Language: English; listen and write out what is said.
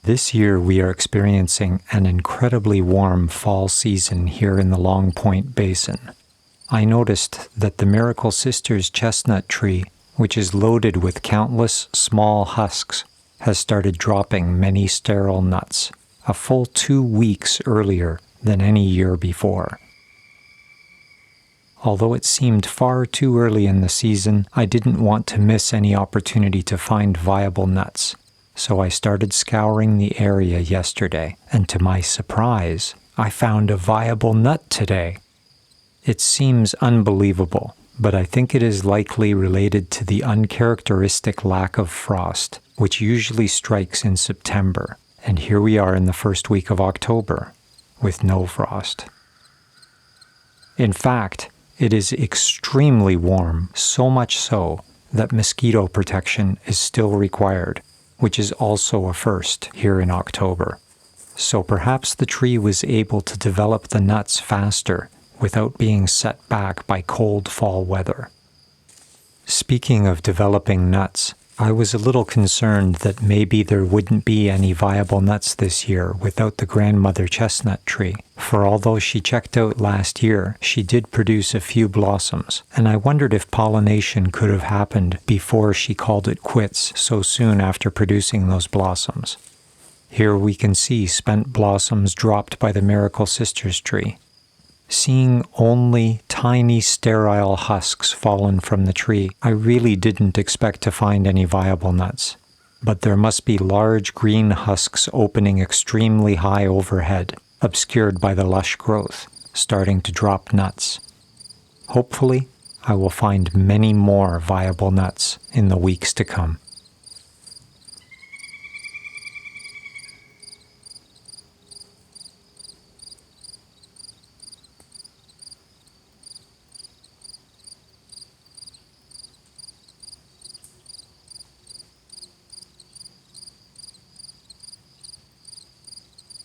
This year we are experiencing an incredibly warm fall season here in the Long Point Basin. I noticed that the Miracle Sisters chestnut tree, which is loaded with countless small husks, has started dropping many sterile nuts, a full 2 weeks earlier than any year before. Although it seemed far too early in the season, I didn't want to miss any opportunity to find viable nuts. So I started scouring the area yesterday, and to my surprise, I found a viable nut today. It seems unbelievable, but I think it is likely related to the uncharacteristic lack of frost, which usually strikes in September, and here we are in the first week of October, with no frost. In fact, it is extremely warm, so much so that mosquito protection is still required, which is also a first here in October. So perhaps the tree was able to develop the nuts faster without being set back by cold fall weather. Speaking of developing nuts, I was a little concerned that maybe there wouldn't be any viable nuts this year without the grandmother chestnut tree, for although she checked out last year, she did produce a few blossoms, and I wondered if pollination could have happened before she called it quits so soon after producing those blossoms. Here we can see spent blossoms dropped by the Miracle Sisters tree. Seeing only tiny sterile husks fallen from the tree, I really didn't expect to find any viable nuts. But there must be large green husks opening extremely high overhead, obscured by the lush growth, starting to drop nuts. Hopefully, I will find many more viable nuts in the weeks to come.